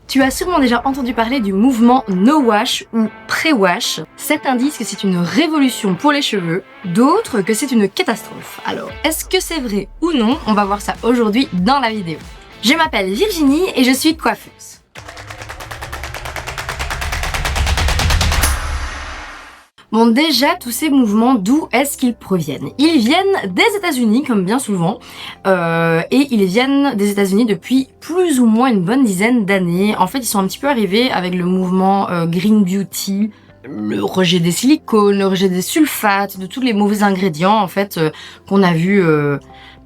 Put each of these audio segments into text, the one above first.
Tu as sûrement déjà entendu parler du mouvement No Wash ou Pré-Wash. Certains disent que c'est une révolution pour les cheveux, d'autres que c'est une catastrophe. Alors, est-ce que c'est vrai ou non? On va voir ça aujourd'hui dans la vidéo. Je m'appelle Virginie et je suis coiffeuse. Bon, déjà, tous ces mouvements, d'où est-ce qu'ils proviennent? Ils viennent des États-Unis, comme bien souvent, et ils viennent des États-Unis depuis plus ou moins une bonne dizaine d'années. En fait, ils sont un petit peu arrivés avec le mouvement Green Beauty, le rejet des silicones, le rejet des sulfates, de tous les mauvais ingrédients, en fait, qu'on a vu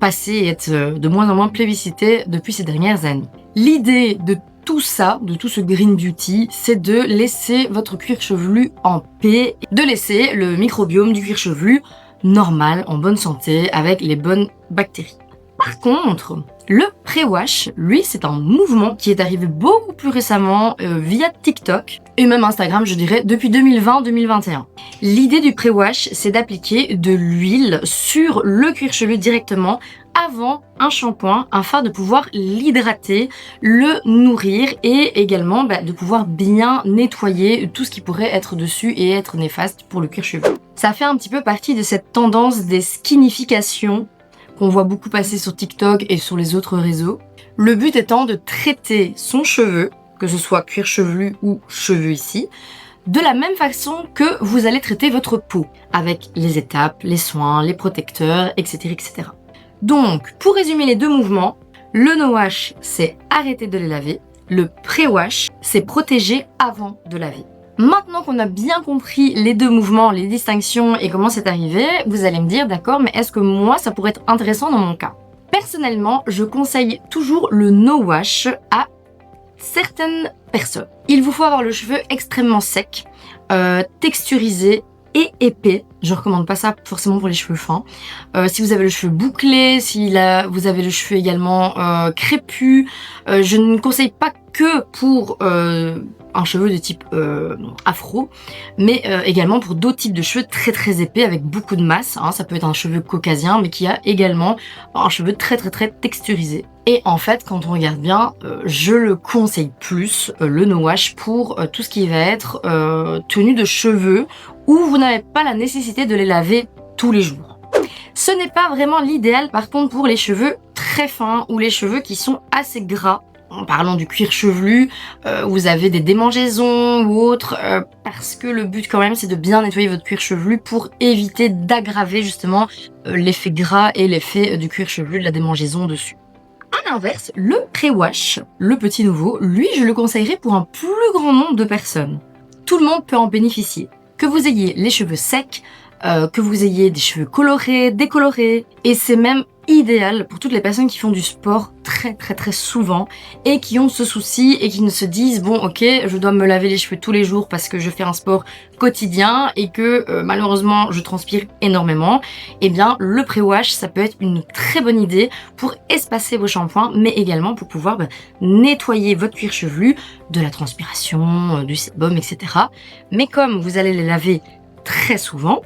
passer et être de moins en moins plébiscités depuis ces dernières années. L'idée de tout ça, de tout ce Green Beauty, c'est de laisser votre cuir chevelu en paix, de laisser le microbiome du cuir chevelu normal, en bonne santé, avec les bonnes bactéries. Par contre, le pré-wash, lui, c'est un mouvement qui est arrivé beaucoup plus récemment via TikTok et même Instagram, je dirais, depuis 2020-2021. L'idée du pré-wash, c'est d'appliquer de l'huile sur le cuir chevelu directement avant un shampoing afin de pouvoir l'hydrater, le nourrir et également de pouvoir bien nettoyer tout ce qui pourrait être dessus et être néfaste pour le cuir chevelu. Ça fait un petit peu partie de cette tendance des skinifications qu'on voit beaucoup passer sur TikTok et sur les autres réseaux. Le but étant de traiter son cheveu, que ce soit cuir chevelu ou cheveux ici, de la même façon que vous allez traiter votre peau, avec les étapes, les soins, les protecteurs, etc. etc. Donc, pour résumer les deux mouvements, le no-wash, c'est arrêter de les laver. Le pré-wash, c'est protéger avant de laver. Maintenant qu'on a bien compris les deux mouvements, les distinctions et comment c'est arrivé, vous allez me dire, d'accord, mais est-ce que moi, ça pourrait être intéressant dans mon cas? Personnellement, je conseille toujours le no-wash à certaines personnes. Il vous faut avoir le cheveu extrêmement sec, texturisé, et épais. Je recommande pas ça forcément pour les cheveux fins. Si vous avez le cheveu bouclé, si vous avez le cheveu également crépus, je ne conseille pas que pour un cheveu de type afro, mais également pour d'autres types de cheveux très très épais avec beaucoup de masse. Hein. Ça peut être un cheveu caucasien, mais qui a également un cheveu très très très texturisé. Et en fait, quand on regarde bien, je le conseille plus, le no-wash, pour tout ce qui va être tenue de cheveux où vous n'avez pas la nécessité de les laver tous les jours. Ce n'est pas vraiment l'idéal par contre pour les cheveux très fins ou les cheveux qui sont assez gras. En parlant du cuir chevelu, vous avez des démangeaisons ou autres, parce que le but quand même c'est de bien nettoyer votre cuir chevelu pour éviter d'aggraver justement l'effet gras et l'effet du cuir chevelu, de la démangeaison dessus. À l'inverse, le pré-wash, le petit nouveau, lui je le conseillerais pour un plus grand nombre de personnes. Tout le monde peut en bénéficier. Que vous ayez les cheveux secs, que vous ayez des cheveux colorés, décolorés, et c'est même idéal pour toutes les personnes qui font du sport très très très souvent et qui ont ce souci et qui ne se disent bon ok je dois me laver les cheveux tous les jours parce que je fais un sport quotidien et que malheureusement je transpire énormément. Et bien le pré-wash ça peut être une très bonne idée pour espacer vos shampoings mais également pour pouvoir nettoyer votre cuir chevelu de la transpiration, du sébum, etc. Mais comme vous allez les laver très souvent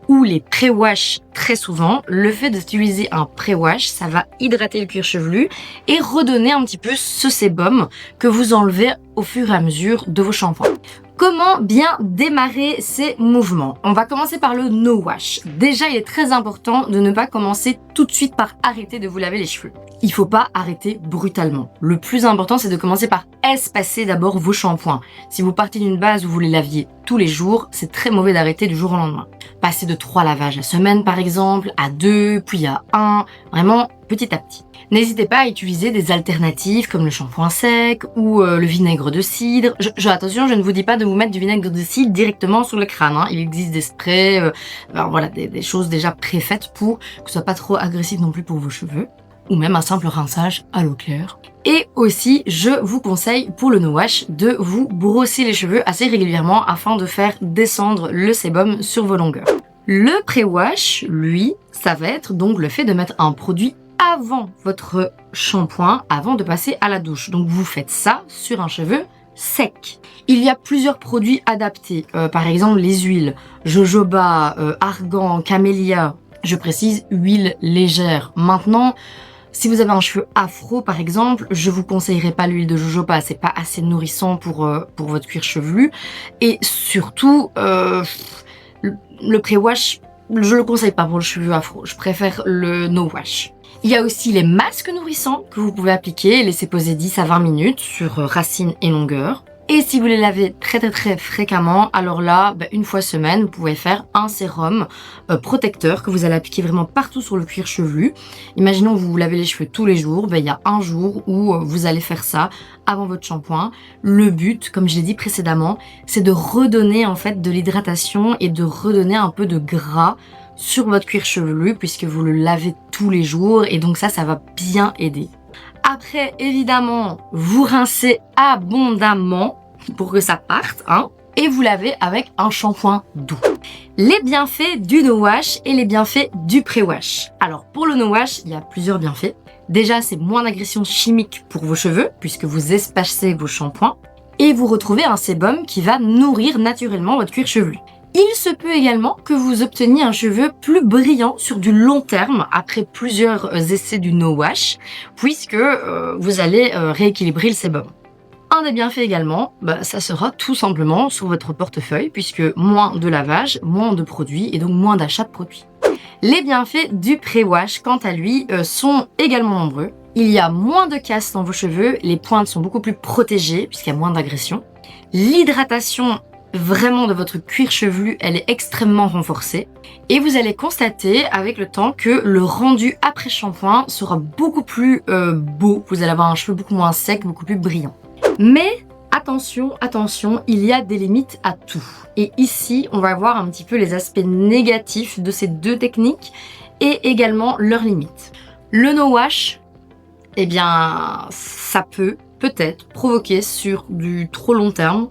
ou les pré-wash très souvent, le fait d'utiliser un pré-wash, ça va hydrater le cuir chevelu et redonner un petit peu ce sébum que vous enlevez au fur et à mesure de vos shampoings. Comment bien démarrer ces mouvements? On va commencer par le no-wash. Déjà, il est très important de ne pas commencer tout de suite par arrêter de vous laver les cheveux. Il faut pas arrêter brutalement. Le plus important, c'est de commencer par espacer d'abord vos shampoings. Si vous partez d'une base où vous les laviez tous les jours, c'est très mauvais d'arrêter du jour au lendemain. Passer de 3 lavages la semaine par exemple, à 2, puis à 1, vraiment petit à petit. N'hésitez pas à utiliser des alternatives comme le shampoing sec ou le vinaigre de cidre. Attention, je ne vous dis pas de vous mettre du vinaigre de cidre directement sur le crâne. Hein. Il existe des sprays, voilà, des choses déjà préfaites pour que ce soit pas trop agressif non plus pour vos cheveux. Ou même un simple rinçage à l'eau claire. Et aussi, je vous conseille pour le no-wash de vous brosser les cheveux assez régulièrement afin de faire descendre le sébum sur vos longueurs. Le pré-wash, lui, ça va être donc le fait de mettre un produit avant votre shampoing, avant de passer à la douche. Donc vous faites ça sur un cheveu sec. Il y a plusieurs produits adaptés, par exemple les huiles, jojoba, argan, camélia. Je précise, huile légère. Maintenant, Si vous avez un cheveu afro par exemple, je vous conseillerais pas l'huile de jojoba, c'est pas assez nourrissant pour votre cuir chevelu. Et surtout, le pré-wash, je le conseille pas pour le cheveu afro, je préfère le no-wash. Il y a aussi les masques nourrissants que vous pouvez appliquer et laisser poser 10 à 20 minutes sur racines et longueur. Et si vous les lavez très fréquemment, alors là, une fois semaine, vous pouvez faire un sérum protecteur que vous allez appliquer vraiment partout sur le cuir chevelu. Imaginons que vous vous lavez les cheveux tous les jours, il y a un jour où vous allez faire ça avant votre shampoing. Le but, comme je l'ai dit précédemment, c'est de redonner en fait de l'hydratation et de redonner un peu de gras sur votre cuir chevelu puisque vous le lavez tous les jours et donc ça va bien aider. Après, évidemment, vous rincez abondamment pour que ça parte, et vous lavez avec un shampoing doux. Les bienfaits du no-wash et les bienfaits du pré-wash. Alors, pour le no-wash, il y a plusieurs bienfaits. Déjà, c'est moins d'agression chimique pour vos cheveux, puisque vous espacez vos shampoings, et vous retrouvez un sébum qui va nourrir naturellement votre cuir chevelu. Il se peut également que vous obteniez un cheveu plus brillant sur du long terme après plusieurs essais du no-wash, puisque vous allez rééquilibrer le sébum. Un des bienfaits également, ça sera tout simplement sur votre portefeuille, puisque moins de lavage, moins de produits et donc moins d'achat de produits. Les bienfaits du pré-wash, quant à lui, sont également nombreux. Il y a moins de casse dans vos cheveux, les pointes sont beaucoup plus protégées puisqu'il y a moins d'agression. L'hydratation vraiment de votre cuir chevelu, elle est extrêmement renforcée. Et vous allez constater avec le temps que le rendu après shampoing sera beaucoup plus beau. Vous allez avoir un cheveu beaucoup moins sec, beaucoup plus brillant. Mais attention, il y a des limites à tout. Et ici, on va voir un petit peu les aspects négatifs de ces deux techniques et également leurs limites. Le no-wash, eh bien, ça peut peut-être provoquer sur du trop long terme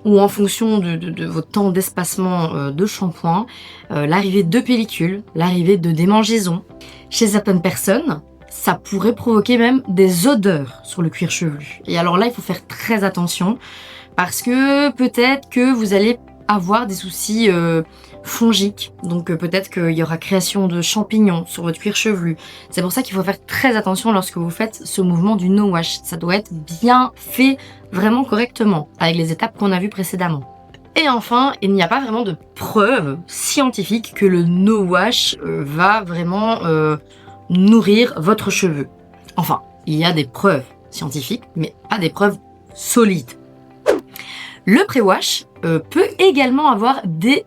ou en fonction de votre temps d'espacement de shampoing, l'arrivée de pellicules, l'arrivée de démangeaisons. Chez certaines personnes, ça pourrait provoquer même des odeurs sur le cuir chevelu. Et alors là, il faut faire très attention parce que peut-être que vous allez avoir des soucis fongiques. Donc peut-être qu'il y aura création de champignons sur votre cuir chevelu. C'est pour ça qu'il faut faire très attention lorsque vous faites ce mouvement du no-wash. Ça doit être bien fait, vraiment correctement, avec les étapes qu'on a vues précédemment. Et enfin, il n'y a pas vraiment de preuves scientifiques que le no-wash va vraiment nourrir votre cheveu. Enfin, il y a des preuves scientifiques, mais pas des preuves solides. Le pré-wash peut également avoir des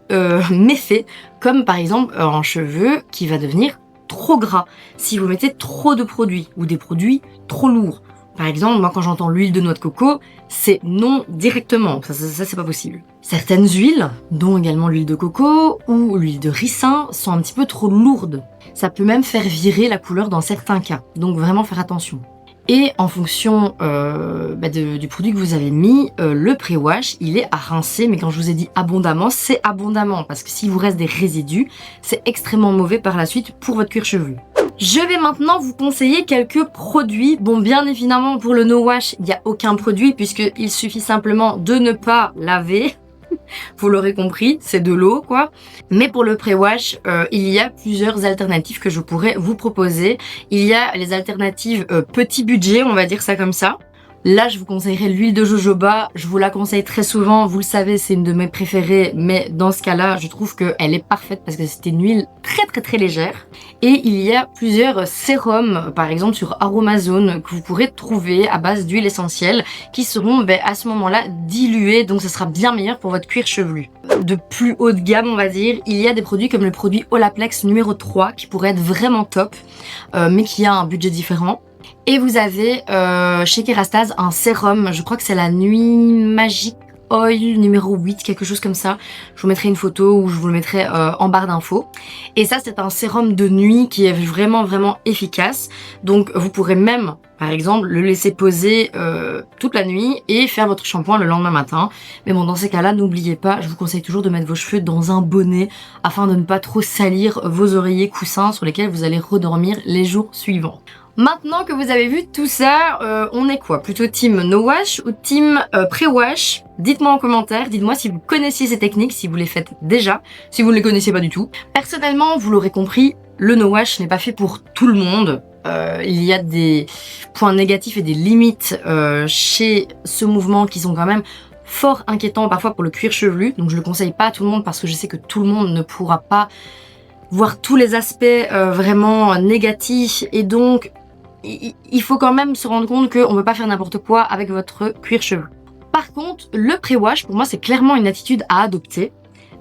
méfaits, comme par exemple un cheveu qui va devenir trop gras si vous mettez trop de produits ou des produits trop lourds. Par exemple, moi quand j'entends l'huile de noix de coco, c'est non directement, ça c'est pas possible. Certaines huiles, dont également l'huile de coco ou l'huile de ricin, sont un petit peu trop lourdes. Ça peut même faire virer la couleur dans certains cas, donc vraiment faire attention. Et en fonction du produit que vous avez mis, le pré-wash, il est à rincer, mais quand je vous ai dit abondamment, c'est abondamment, parce que s'il vous reste des résidus, c'est extrêmement mauvais par la suite pour votre cuir chevelu. Je vais maintenant vous conseiller quelques produits. Bon, bien évidemment, pour le no-wash, il n'y a aucun produit, puisqu'il suffit simplement de ne pas laver. Vous l'aurez compris, c'est de l'eau quoi. Mais pour le pré-wash, il y a plusieurs alternatives que je pourrais vous proposer. Il y a les alternatives petit budget, on va dire ça comme ça. Là, je vous conseillerais l'huile de jojoba. Je vous la conseille très souvent. Vous le savez, c'est une de mes préférées. Mais dans ce cas-là, je trouve qu'elle est parfaite parce que c'est une huile très légère. Et il y a plusieurs sérums, par exemple sur Aromazone, que vous pourrez trouver à base d'huile essentielle qui seront à ce moment-là diluées. Donc, ce sera bien meilleur pour votre cuir chevelu. De plus haut de gamme, on va dire, il y a des produits comme le produit Olaplex numéro 3 qui pourrait être vraiment top, mais qui a un budget différent. Et vous avez chez Kerastase un sérum, je crois que c'est la Nuit Magic Oil numéro 8, quelque chose comme ça. Je vous mettrai une photo ou je vous le mettrai en barre d'infos. Et ça, c'est un sérum de nuit qui est vraiment efficace. Donc vous pourrez même, par exemple, le laisser poser toute la nuit et faire votre shampoing le lendemain matin. Mais bon, dans ces cas-là, n'oubliez pas, je vous conseille toujours de mettre vos cheveux dans un bonnet afin de ne pas trop salir vos oreillers coussins sur lesquels vous allez redormir les jours suivants. Maintenant que vous avez vu tout ça, on est quoi? Plutôt team no-wash ou team pré-wash? Dites-moi en commentaire, dites-moi si vous connaissiez ces techniques, si vous les faites déjà, si vous ne les connaissiez pas du tout. Personnellement, vous l'aurez compris, le no-wash n'est pas fait pour tout le monde. il y a des points négatifs et des limites chez ce mouvement qui sont quand même fort inquiétants parfois pour le cuir chevelu. Donc je le conseille pas à tout le monde parce que je sais que tout le monde ne pourra pas voir tous les aspects vraiment négatifs, et donc il faut quand même se rendre compte qu'on ne peut pas faire n'importe quoi avec votre cuir chevelu. Par contre, le pré-wash, pour moi, c'est clairement une attitude à adopter,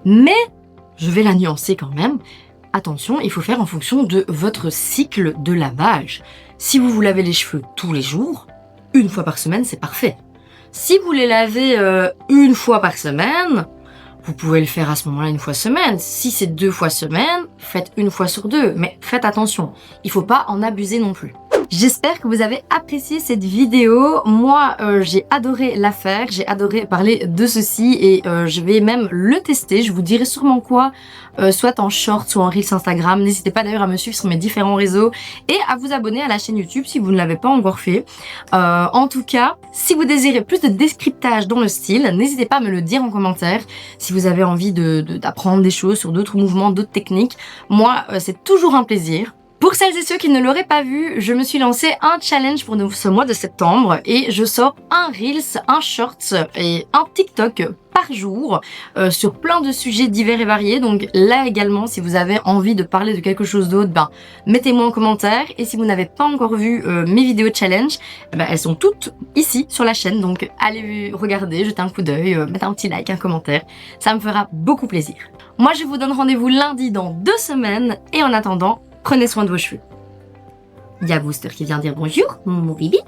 mais je vais la nuancer quand même. Attention, il faut faire en fonction de votre cycle de lavage. Si vous vous lavez les cheveux tous les jours, une fois par semaine, c'est parfait. Si vous les lavez une fois par semaine, vous pouvez le faire à ce moment-là une fois semaine. Si c'est 2 fois semaine, faites une fois sur 2. Mais faites attention, il faut pas en abuser non plus. J'espère que vous avez apprécié cette vidéo. Moi, j'ai adoré la faire, j'ai adoré parler de ceci et je vais même le tester. Je vous dirai sûrement quoi, soit en short, soit en reels Instagram. N'hésitez pas d'ailleurs à me suivre sur mes différents réseaux et à vous abonner à la chaîne YouTube si vous ne l'avez pas encore fait. En tout cas, si vous désirez plus de décryptage dans le style, n'hésitez pas à me le dire en commentaire. Si vous avez envie d'apprendre des choses sur d'autres mouvements, d'autres techniques, moi, c'est toujours un plaisir. Pour celles et ceux qui ne l'auraient pas vu, je me suis lancé un challenge pour ce mois de septembre et je sors un Reels, un Shorts et un TikTok par jour sur plein de sujets divers et variés. Donc là également, si vous avez envie de parler de quelque chose d'autre, mettez-moi en commentaire. Et si vous n'avez pas encore vu mes vidéos challenge, elles sont toutes ici sur la chaîne. Donc allez regarder, jetez un coup d'œil, mettez un petit like, un commentaire. Ça me fera beaucoup plaisir. Moi, je vous donne rendez-vous lundi dans 2 semaines et en attendant, prenez soin de vos cheveux. Il y a Booster qui vient dire bonjour, mon bibi.